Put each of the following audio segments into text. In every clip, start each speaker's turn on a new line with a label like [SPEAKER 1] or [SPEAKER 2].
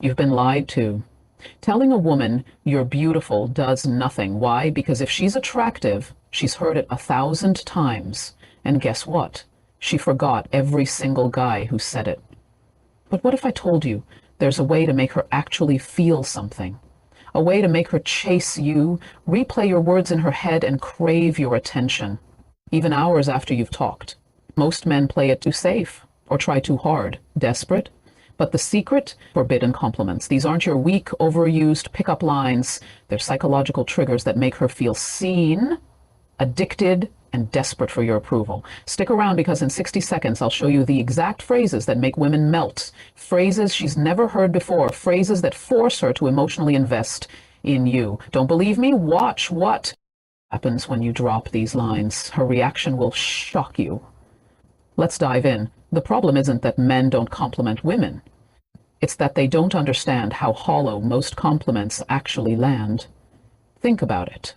[SPEAKER 1] You've been lied to. Telling a woman you're beautiful does nothing. Why? Because if she's attractive, she's heard it 1,000 times. And guess what? She forgot every single guy who said it. But what if I told you there's a way to make her actually feel something? A way to make her chase you, replay your words in her head, and crave your attention, even hours after you've talked. Most men play it too safe or try too hard, desperate. But the secret? Forbidden compliments. These aren't your weak, overused pickup lines. They're psychological triggers that make her feel seen, addicted, and desperate for your approval. Stick around because in 60 seconds I'll show you the exact phrases that make women melt. Phrases she's never heard before. Phrases that force her to emotionally invest in you. Don't believe me? Watch what happens when you drop these lines. Her reaction will shock you. Let's dive in. The problem isn't that men don't compliment women. It's that they don't understand how hollow most compliments actually land. Think about it.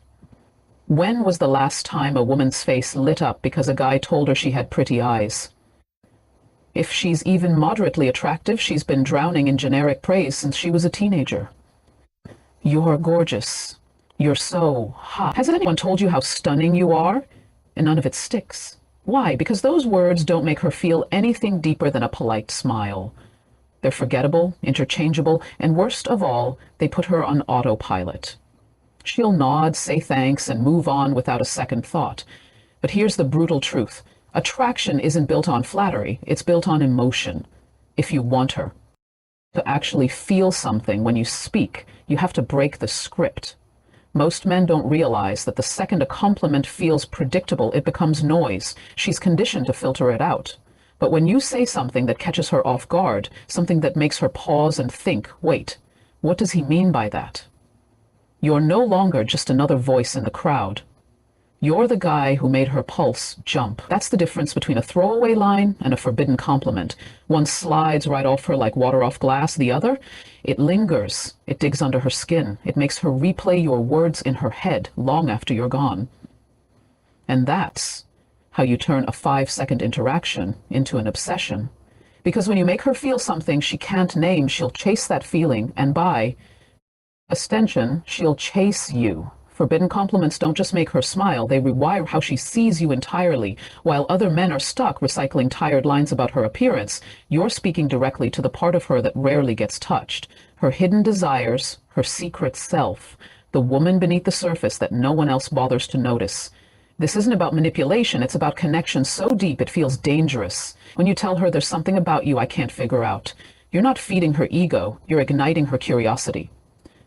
[SPEAKER 1] When was the last time a woman's face lit up because a guy told her she had pretty eyes? If she's even moderately attractive, she's been drowning in generic praise since she was a teenager. You're gorgeous. You're so hot. Has anyone told you how stunning you are? And none of it sticks. Why? Because those words don't make her feel anything deeper than a polite smile. They're forgettable, interchangeable, and worst of all, they put her on autopilot. She'll nod, say thanks, and move on without a second thought. But here's the brutal truth. Attraction isn't built on flattery, it's built on emotion. If you want her to actually feel something when you speak, you have to break the script. Most men don't realize that the second a compliment feels predictable, it becomes noise. She's conditioned to filter it out. But when you say something that catches her off guard, something that makes her pause and think, wait, what does he mean by that? You're no longer just another voice in the crowd. You're the guy who made her pulse jump. That's the difference between a throwaway line and a forbidden compliment. One slides right off her like water off glass. The other, it lingers. It digs under her skin. It makes her replay your words in her head long after you're gone. And that's how you turn a 5-second interaction into an obsession. Because when you make her feel something she can't name, she'll chase that feeling, and by extension, she'll chase you. Forbidden compliments don't just make her smile, they rewire how she sees you entirely. While other men are stuck recycling tired lines about her appearance, you're speaking directly to the part of her that rarely gets touched. Her hidden desires, her secret self, the woman beneath the surface that no one else bothers to notice. This isn't about manipulation, it's about connection so deep it feels dangerous. When you tell her there's something about you I can't figure out, you're not feeding her ego, you're igniting her curiosity.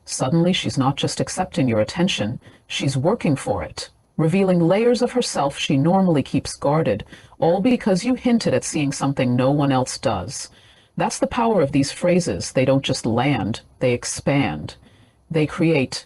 [SPEAKER 1] Suddenly, she's not just accepting your attention, she's working for it, revealing layers of herself she normally keeps guarded, all because you hinted at seeing something no one else does. That's the power of these phrases. They don't just land, they expand. They create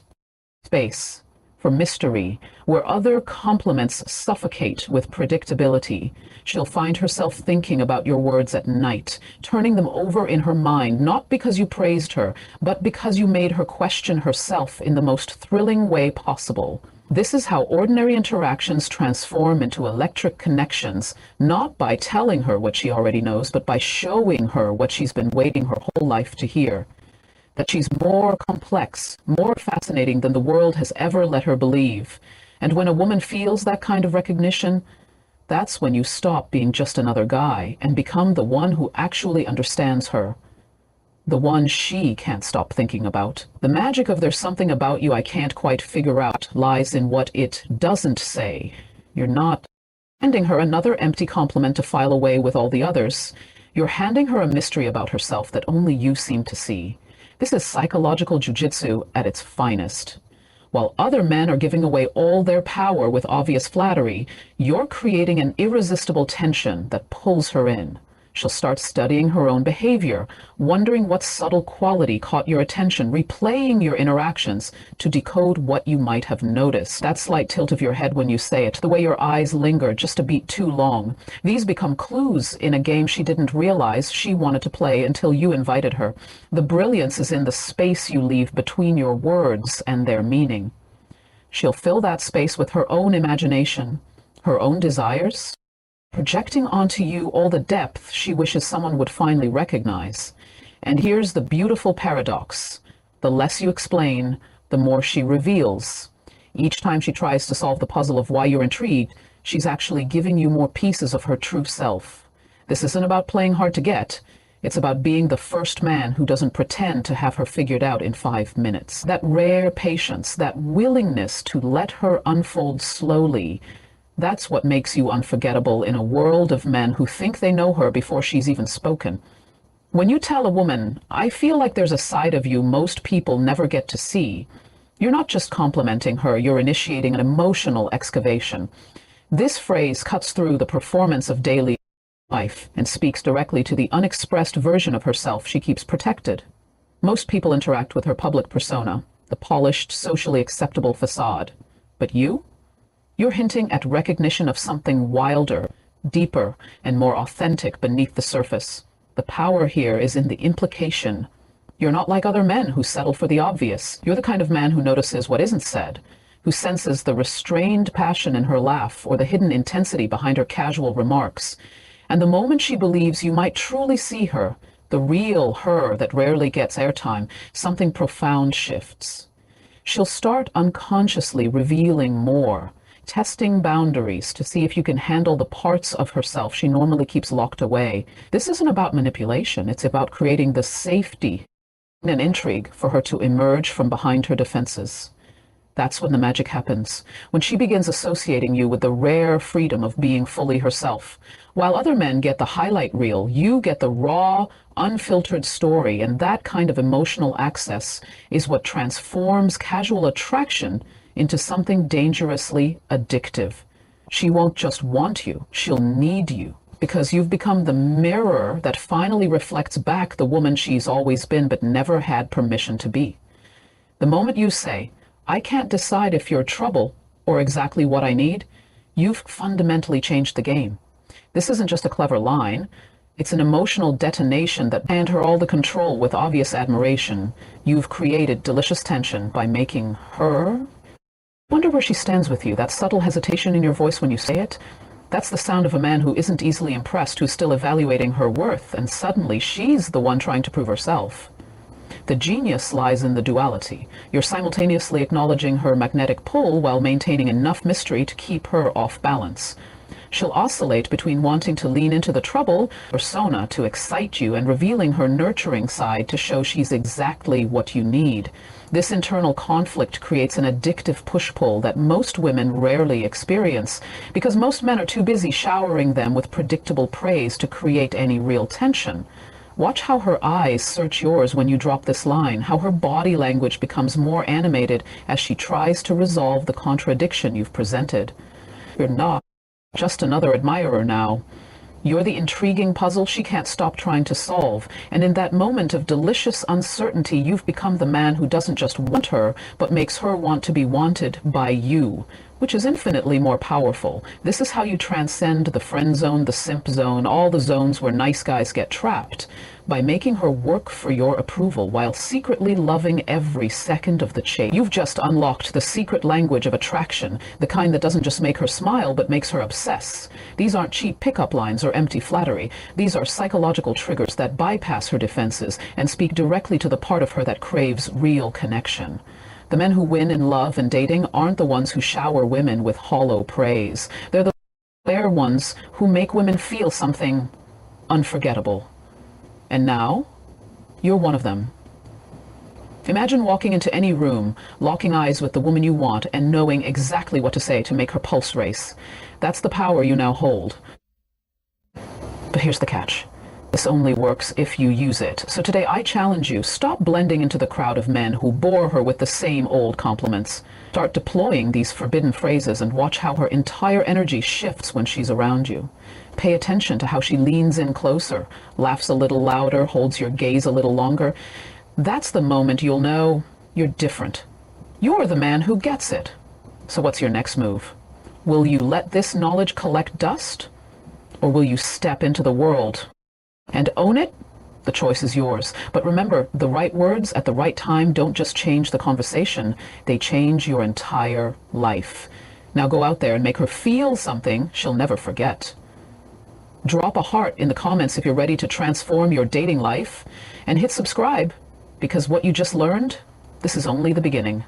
[SPEAKER 1] space for mystery, where other compliments suffocate with predictability. She'll find herself thinking about your words at night, turning them over in her mind, not because you praised her, but because you made her question herself in the most thrilling way possible. This is how ordinary interactions transform into electric connections, not by telling her what she already knows, but by showing her what she's been waiting her whole life to hear. That she's more complex, more fascinating than the world has ever let her believe. And when a woman feels that kind of recognition, that's when you stop being just another guy and become the one who actually understands her. The one she can't stop thinking about. The magic of "there's something about you I can't quite figure out" lies in what it doesn't say. You're not handing her another empty compliment to file away with all the others. You're handing her a mystery about herself that only you seem to see. This is psychological jujitsu at its finest. While other men are giving away all their power with obvious flattery, you're creating an irresistible tension that pulls her in. She'll start studying her own behavior, wondering what subtle quality caught your attention, replaying your interactions to decode what you might have noticed. That slight tilt of your head when you say it, the way your eyes linger just a beat too long. These become clues in a game she didn't realize she wanted to play until you invited her. The brilliance is in the space you leave between your words and their meaning. She'll fill that space with her own imagination, her own desires, projecting onto you all the depth she wishes someone would finally recognize. And here's the beautiful paradox. The less you explain, the more she reveals. Each time she tries to solve the puzzle of why you're intrigued, she's actually giving you more pieces of her true self. This isn't about playing hard to get. It's about being the first man who doesn't pretend to have her figured out in 5 minutes. That rare patience, that willingness to let her unfold slowly, that's what makes you unforgettable in a world of men who think they know her before she's even spoken. When you tell a woman, "I feel like there's a side of you most people never get to see," you're not just complimenting her, you're initiating an emotional excavation. This phrase cuts through the performance of daily life and speaks directly to the unexpressed version of herself she keeps protected. Most people interact with her public persona, the polished, socially acceptable facade. But you? You're hinting at recognition of something wilder, deeper, and more authentic beneath the surface. The power here is in the implication. You're not like other men who settle for the obvious. You're the kind of man who notices what isn't said, who senses the restrained passion in her laugh or the hidden intensity behind her casual remarks. And the moment she believes you might truly see her, the real her that rarely gets airtime, something profound shifts. She'll start unconsciously revealing more, testing boundaries to see if you can handle the parts of herself she normally keeps locked away. This isn't about manipulation. It's about creating the safety and intrigue for her to emerge from behind her defenses. That's when the magic happens, when she begins associating you with the rare freedom of being fully herself. While other men get the highlight reel, you get the raw, unfiltered story, and that kind of emotional access is what transforms casual attraction into something dangerously addictive. She won't just want you, she'll need you, because you've become the mirror that finally reflects back the woman she's always been but never had permission to be. The moment you say, "I can't decide if you're trouble or exactly what I need," you've fundamentally changed the game. This isn't just a clever line. It's an emotional detonation that handed her all the control with obvious admiration. You've created delicious tension by making her. Wonder where she stands with you, that subtle hesitation in your voice when you say it. That's the sound of a man who isn't easily impressed, who's still evaluating her worth, and suddenly she's the one trying to prove herself. The genius lies in the duality. You're simultaneously acknowledging her magnetic pull while maintaining enough mystery to keep her off balance. She'll oscillate between wanting to lean into the trouble persona to excite you and revealing her nurturing side to show she's exactly what you need. This internal conflict creates an addictive push-pull that most women rarely experience because most men are too busy showering them with predictable praise to create any real tension. Watch how her eyes search yours when you drop this line, how her body language becomes more animated as she tries to resolve the contradiction you've presented. You're not just another admirer now. You're the intriguing puzzle she can't stop trying to solve. And in that moment of delicious uncertainty, you've become the man who doesn't just want her, but makes her want to be wanted by you, which is infinitely more powerful. This is how you transcend the friend zone, the simp zone, all the zones where nice guys get trapped, by making her work for your approval while secretly loving every second of the chase. You've just unlocked the secret language of attraction, the kind that doesn't just make her smile but makes her obsess. These aren't cheap pickup lines or empty flattery. These are psychological triggers that bypass her defenses and speak directly to the part of her that craves real connection. The men who win in love and dating aren't the ones who shower women with hollow praise. They're the rare ones who make women feel something unforgettable. And now, you're one of them. Imagine walking into any room, locking eyes with the woman you want, and knowing exactly what to say to make her pulse race. That's the power you now hold. But here's the catch. This only works if you use it. So today I challenge you, stop blending into the crowd of men who bore her with the same old compliments. Start deploying these forbidden phrases and watch how her entire energy shifts when she's around you. Pay attention to how she leans in closer, laughs a little louder, holds your gaze a little longer. That's the moment you'll know you're different. You're the man who gets it. So what's your next move? Will you let this knowledge collect dust? Or will you step into the world and own it? The choice is yours. But remember, the right words at the right time don't just change the conversation, they change your entire life. Now go out there and make her feel something she'll never forget. Drop a heart in the comments if you're ready to transform your dating life. And hit subscribe, because what you just learned, this is only the beginning.